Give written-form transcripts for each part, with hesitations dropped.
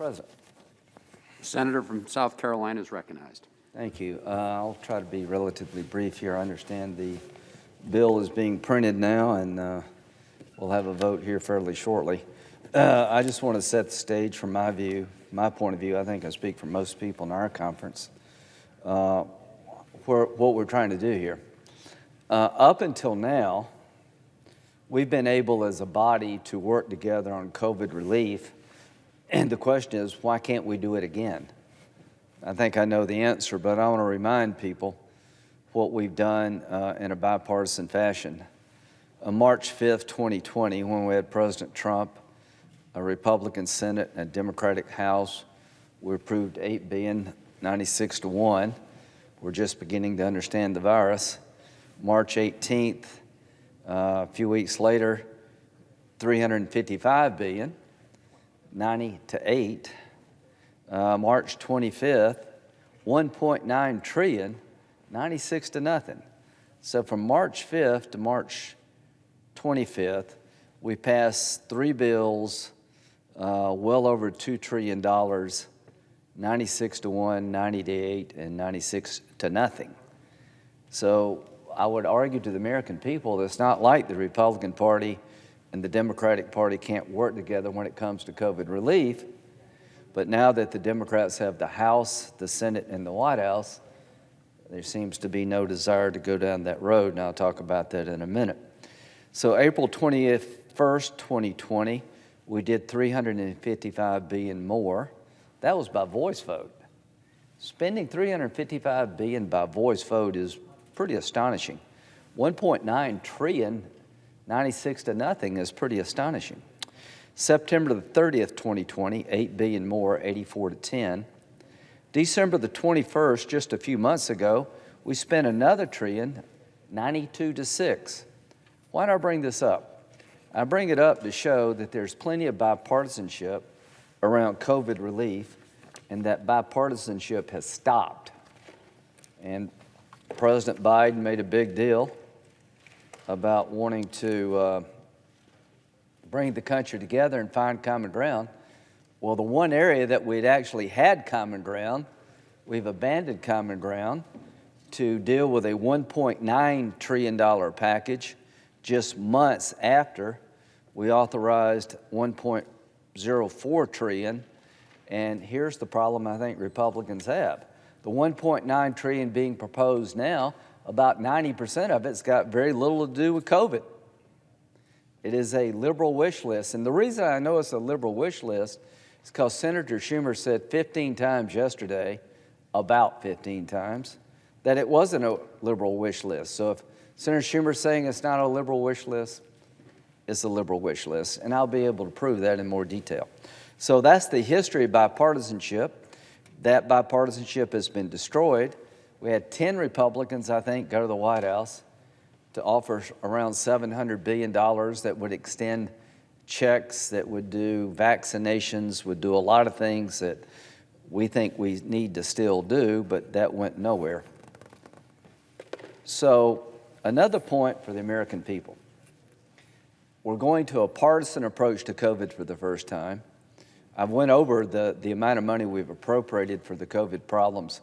President. Senator from South Carolina is recognized. Thank you. I'll try to be relatively brief here. I understand the bill is being printed now, and we'll have a vote here fairly shortly. I just want to set the stage from my point of view. I think I speak for most people in our conference, what we're trying to do here. Up until now, we've been able as a body to work together on COVID relief, and the question is, why can't we do it again? I think I know the answer, but I want to remind people what we've done in a bipartisan fashion. On March 5th, 2020, when we had President Trump, a Republican Senate, and a Democratic House, we approved $8 billion, 96-1. We're just beginning to understand the virus. March 18th, a few weeks later, $355 billion, 90-8. March 25th, $1.9 trillion, 96-0. So from March 5th to March 25th, we passed 3 bills, well over $2 trillion, 96-1, 90-8, and 96-0. So I would argue to the American people that it's not like the Republican Party and the Democratic Party can't work together when it comes to COVID relief. But now that the Democrats have the House, the Senate, and the White House, there seems to be no desire to go down that road, and I'll talk about that in a minute. So April 21st, 2020, we did $355 billion more. That was by voice vote. Spending $355 billion by voice vote is pretty astonishing. $1.9 trillion, 96-0 is pretty astonishing. September the 30th, 2020, $8 billion more, 84-10. December the 21st, just a few months ago, we spent another trillion, 92-6. Why do I bring this up? I bring it up to show that there's plenty of bipartisanship around COVID relief, and that bipartisanship has stopped. And President Biden made a big deal about wanting to bring the country together and find common ground. Well, the one area that we'd actually had common ground, we've abandoned common ground to deal with a $1.9 trillion package just months after we authorized $1.04 trillion. And here's the problem I think Republicans have. The $1.9 trillion being proposed now, about 90% of it's got very little to do with COVID. It is a liberal wish list. And the reason I know it's a liberal wish list is because Senator Schumer said 15 times yesterday, about 15 times, that it wasn't a liberal wish list. So if Senator Schumer's saying it's not a liberal wish list, it's a liberal wish list. And I'll be able to prove that in more detail. So that's the history of bipartisanship. That bipartisanship has been destroyed. We had 10 Republicans, I think, go to the White House to offer around $700 billion that would extend checks, that would do vaccinations, would do a lot of things that we think we need to still do, but that went nowhere. So another point for the American people. We're going to a partisan approach to COVID for the first time. I went over the amount of money we've appropriated for the COVID problems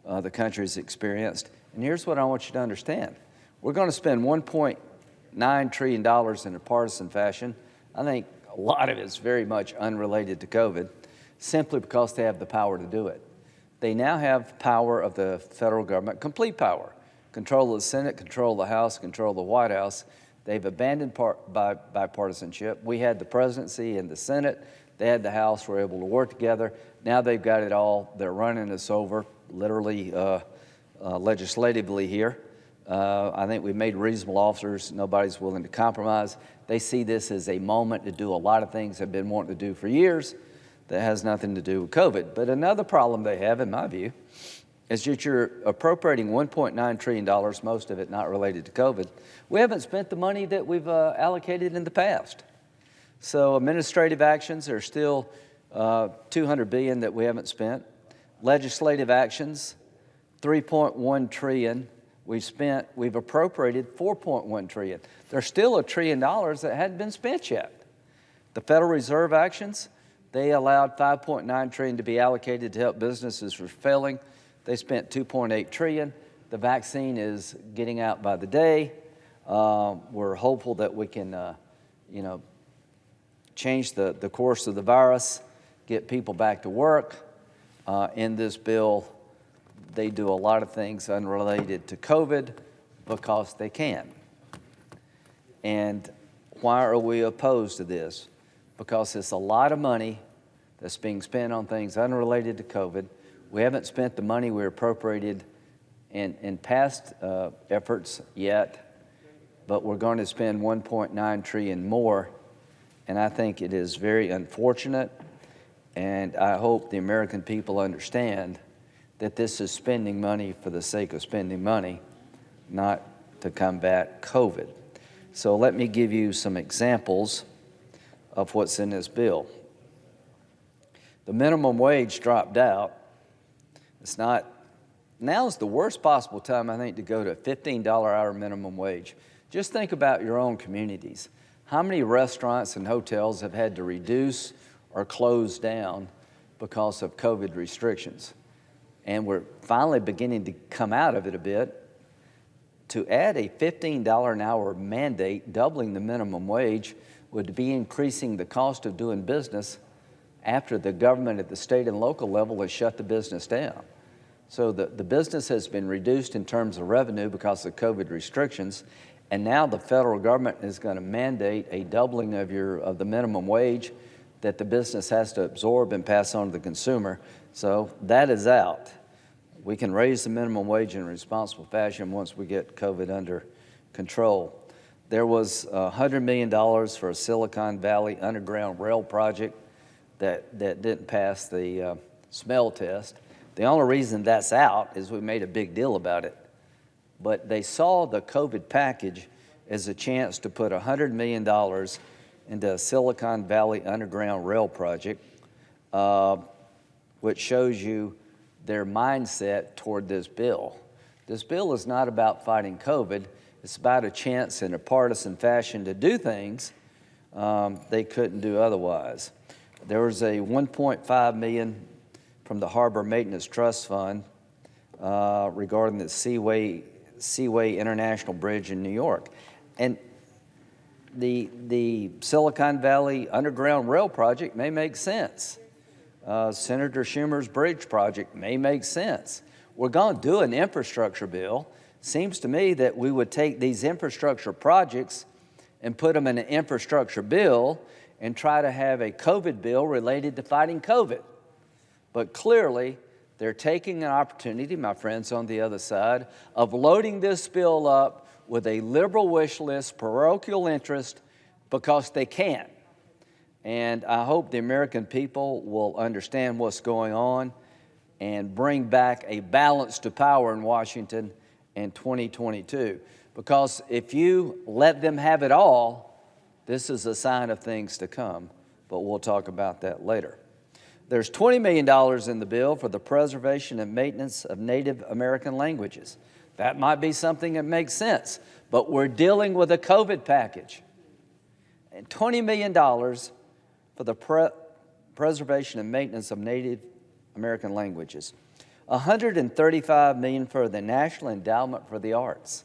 the country's experienced. And here's what I want you to understand. We're going to spend $1.9 trillion in a partisan fashion. I think a lot of it's very much unrelated to COVID, simply because they have the power to do it. They now have power of the federal government, complete power. Control of the Senate, control of the House, control of the White House. They've abandoned bipartisanship. We had the presidency and the Senate. They had the House. We're able to work together. Now they've got it all. They're running us over, literally, legislatively here. I think we've made reasonable officers. Nobody's willing to compromise. They see this as a moment to do a lot of things they've been wanting to do for years that has nothing to do with COVID. But another problem they have, in my view, is that you're appropriating $1.9 trillion, most of it not related to COVID. We haven't spent the money that we've allocated in the past. So administrative actions are still $200 billion that we haven't spent. Legislative actions, $3.1 trillion. We've appropriated $4.1 trillion. There's still $1 trillion that hadn't been spent yet. The Federal Reserve actions, They allowed $5.9 trillion to be allocated to help businesses who were failing. They spent $2.8 trillion. The vaccine is getting out by the day. We're hopeful that we can, change the course of the virus, get people back to work. In this bill, they do a lot of things unrelated to COVID because they can. And why are we opposed to this? Because it's a lot of money that's being spent on things unrelated to COVID. We haven't spent the money we appropriated in past efforts yet, but we're going to spend $1.9 trillion more, and I think it is very unfortunate, and I hope the American people understand that this is spending money for the sake of spending money, not to combat COVID. So let me give you some examples of what's in this bill. The minimum wage dropped out. Now's the worst possible time, I think, to go to a $15 hour minimum wage. Just think about your own communities. How many restaurants and hotels have had to reduce or close down because of COVID restrictions? And we're finally beginning to come out of it a bit. To add a $15 an hour mandate, doubling the minimum wage, would be increasing the cost of doing business after the government at the state and local level has shut the business down. So the business has been reduced in terms of revenue because of COVID restrictions, and now the federal government is going to mandate a doubling of the minimum wage that the business has to absorb and pass on to the consumer. So that is out. We can raise the minimum wage in a responsible fashion once we get COVID under control. There was $100 million for a Silicon Valley underground rail project that didn't pass the smell test. The only reason that's out is we made a big deal about it. But they saw the COVID package as a chance to put $100 million into a Silicon Valley underground rail project, which shows you their mindset toward this bill. This bill is not about fighting COVID. It's about a chance in a partisan fashion to do things they couldn't do otherwise. There was a $1.5 million from the Harbor Maintenance Trust Fund regarding the Seaway International Bridge in New York. And the Silicon Valley Underground Rail project may make sense. Senator Schumer's bridge project may make sense. We're going to do an infrastructure bill. Seems to me that we would take these infrastructure projects and put them in an infrastructure bill and try to have a COVID bill related to fighting COVID. But clearly, they're taking an opportunity, my friends on the other side, of loading this bill up with a liberal wish list, parochial interest, because they can. And I hope the American people will understand what's going on and bring back a balance to power in Washington in 2022. Because if you let them have it all, this is a sign of things to come. But we'll talk about that later. There's $20 million in the bill for the preservation and maintenance of Native American languages. That might be something that makes sense, but we're dealing with a COVID package. And $20 million for the preservation and maintenance of Native American languages. $135 million for the National Endowment for the Arts.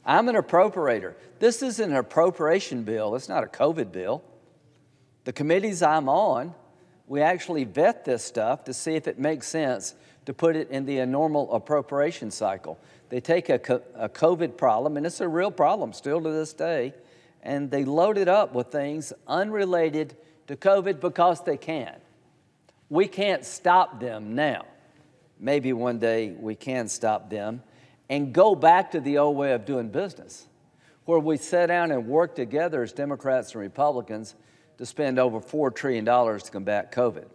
I'm an appropriator. This is an appropriation bill. It's not a COVID bill. The committees I'm on, we actually vet this stuff to see if it makes sense to put it in the normal appropriation cycle. They take a COVID problem, and it's a real problem still to this day, and they load it up with things unrelated to COVID because they can. We can't stop them now. Maybe one day we can stop them and go back to the old way of doing business, where we sit down and work together as Democrats and Republicans to spend over $4 trillion to combat COVID.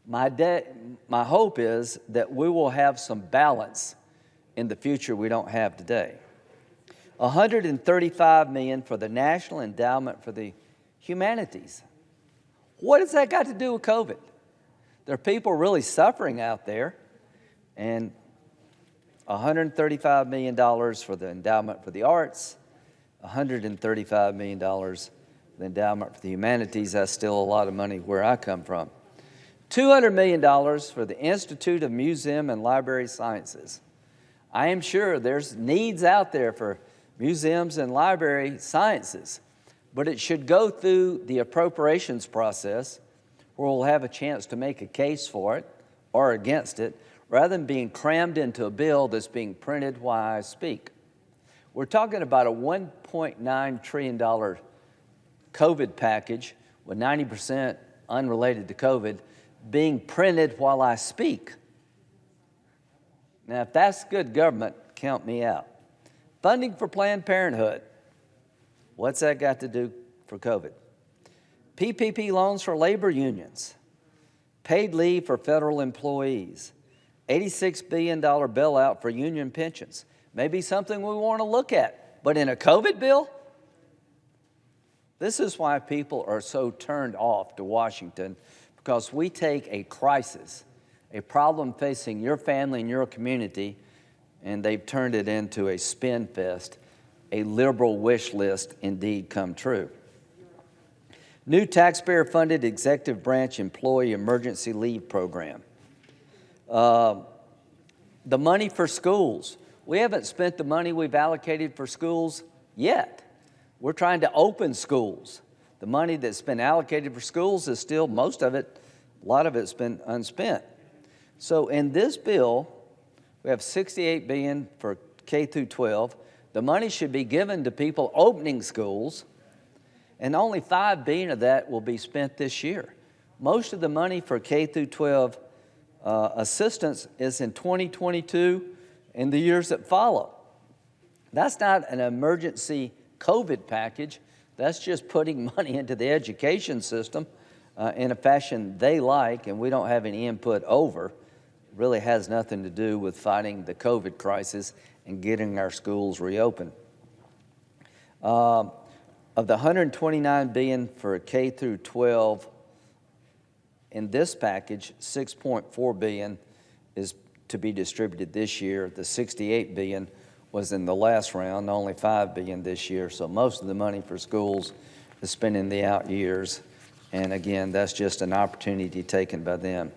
My hope is that we will have some balance in the future we don't have today. $135 million for the National Endowment for the Humanities. What has that got to do with COVID? There are people really suffering out there, and $135 million for the Endowment for the Arts, $135 million The Endowment for the Humanities, that's still a lot of money where I come from. $200 million for the Institute of Museum and Library Sciences. I am sure there's needs out there for museums and library sciences, but it should go through the appropriations process where we'll have a chance to make a case for it or against it, rather than being crammed into a bill that's being printed while I speak. We're talking about a $1.9 trillion COVID package with 90% unrelated to COVID being printed while I speak. Now, if that's good government, count me out. Funding for Planned Parenthood. What's that got to do for COVID? PPP loans for labor unions. Paid leave for federal employees. $86 billion bailout for union pensions. Maybe something we want to look at, but in a COVID bill? This is why people are so turned off to Washington, because we take a crisis, a problem facing your family and your community, and they've turned it into a spin fest, a liberal wish list indeed come true. New taxpayer-funded executive branch employee emergency leave program. The money for schools. We haven't spent the money we've allocated for schools yet. We're trying to open schools. The money that's been allocated for schools is still, most of it, a lot of it's been unspent. So in this bill, we have $68 billion for K through 12. The money should be given to people opening schools, and only $5 billion of that will be spent this year. Most of the money for K through 12 assistance is in 2022 and the years that follow. That's not an emergency COVID package. That's just putting money into the education system in a fashion they like and we don't have any input over. It really has nothing to do with fighting the COVID crisis and getting our schools reopened. Of the $129 billion for K through 12 in this package, $6.4 billion is to be distributed this year. The $68 billion was in the last round, only $5 billion this year. So most of the money for schools is spent in the out years. And again, that's just an opportunity taken by them.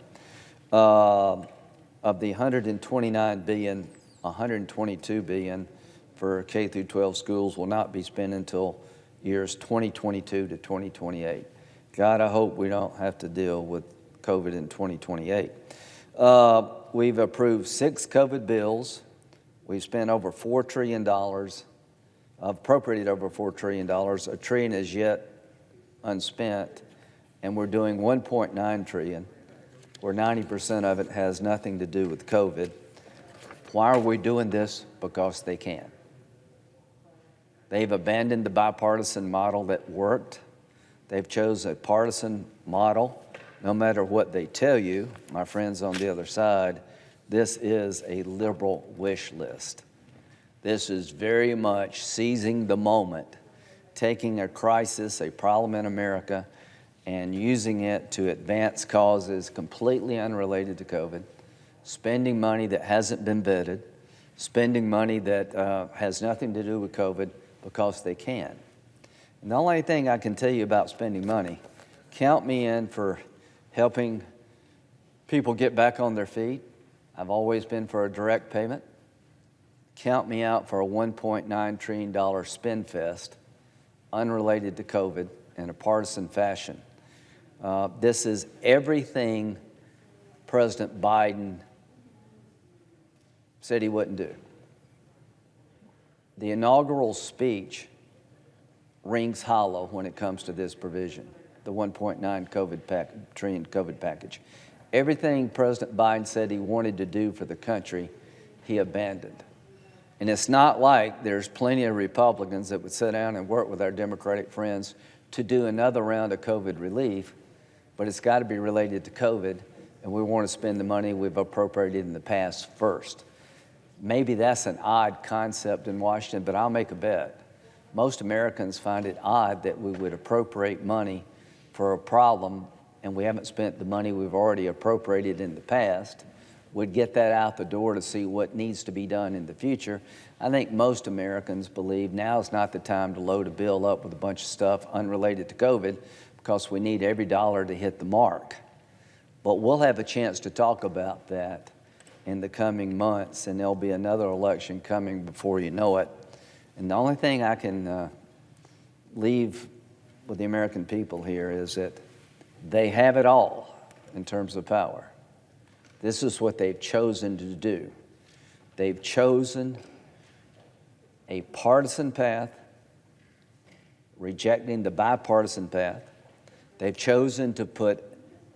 Of the $129 billion, $122 billion for K through 12 schools will not be spent until years 2022 to 2028. God, I hope we don't have to deal with COVID in 2028. We've approved 6 COVID bills. We've spent over $4 trillion, appropriated over $4 trillion. $1 trillion is yet unspent, and we're doing $1.9 trillion, where 90% of it has nothing to do with COVID. Why are we doing this? Because they can. They've abandoned the bipartisan model that worked. They've chosen a partisan model. No matter what they tell you, my friends on the other side, this is a liberal wish list. This is very much seizing the moment, taking a crisis, a problem in America, and using it to advance causes completely unrelated to COVID, spending money that hasn't been vetted, spending money that has nothing to do with COVID because they can. And the only thing I can tell you about spending money, count me in for helping people get back on their feet. I've always been for a direct payment. Count me out for a $1.9 trillion spend fest unrelated to COVID in a partisan fashion. This is everything President Biden said he wouldn't do. The inaugural speech rings hollow when it comes to this provision, the $1.9 trillion COVID package. Everything President Biden said he wanted to do for the country, he abandoned. And it's not like there's plenty of Republicans that would sit down and work with our Democratic friends to do another round of COVID relief, but it's got to be related to COVID, and we want to spend the money we've appropriated in the past first. Maybe that's an odd concept in Washington, but I'll make a bet. Most Americans find it odd that we would appropriate money for a problem and we haven't spent the money we've already appropriated in the past. would get that out the door to see what needs to be done in the future. I think most Americans believe now is not the time to load a bill up with a bunch of stuff unrelated to COVID, because we need every dollar to hit the mark. But we'll have a chance to talk about that in the coming months, and there'll be another election coming before you know it. And the only thing I can leave with the American people here is that they have it all in terms of power. This is what they've chosen to do. They've chosen a partisan path, rejecting the bipartisan path. They've chosen to put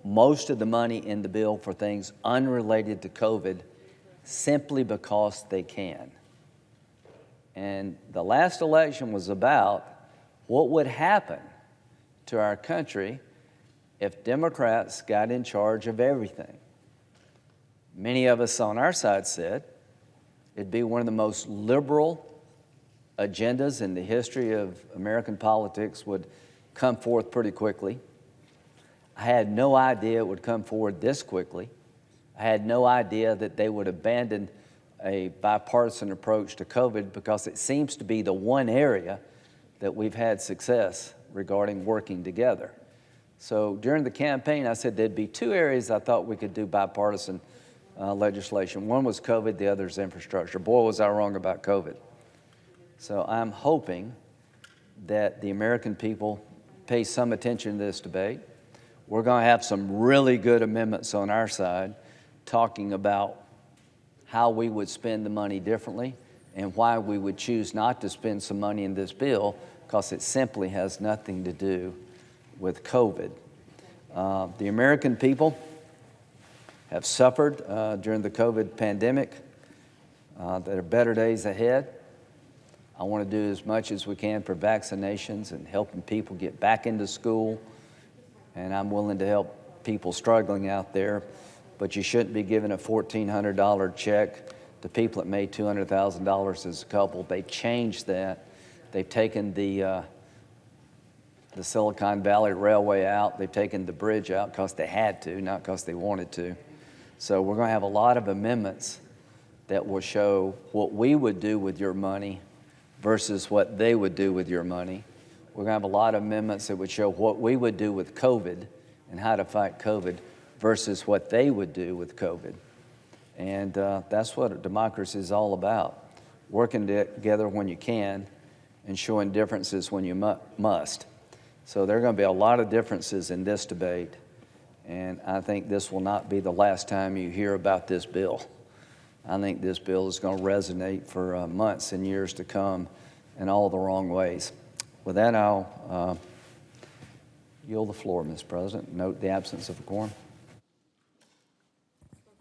most of the money in the bill for things unrelated to COVID simply because they can. And the last election was about what would happen to our country if Democrats got in charge of everything. Many of us on our side said it'd be one of the most liberal agendas in the history of American politics, would come forth pretty quickly. I had no idea it would come forward this quickly. I had no idea that they would abandon a bipartisan approach to COVID, because it seems to be the one area that we've had success regarding working together. So during the campaign, I said there'd be two areas I thought we could do bipartisan legislation. One was COVID, the other is infrastructure. Boy, was I wrong about COVID. So I'm hoping that the American people pay some attention to this debate. We're going to have some really good amendments on our side talking about how we would spend the money differently and why we would choose not to spend some money in this bill, because it simply has nothing to do with COVID. The American people have suffered during the COVID pandemic. There are better days ahead. I want to do as much as we can for vaccinations and helping people get back into school, and I'm willing to help people struggling out there. But you shouldn't be giving a $1,400 check to people that made $200,000 as a couple. They changed that. They've taken the Silicon Valley Railway out. They've taken the bridge out because they had to, not because they wanted to. So we're going to have a lot of amendments that will show what we would do with your money versus what they would do with your money. We're going to have a lot of amendments that would show what we would do with COVID and how to fight COVID versus what they would do with COVID. And that's what democracy is all about, working together when you can and showing differences when you must. So there are going to be a lot of differences in this debate, and I think this will not be the last time you hear about this bill. I think this bill is going to resonate for months and years to come in all the wrong ways. With that, I'll yield the floor, Ms. President. Note the absence of a quorum.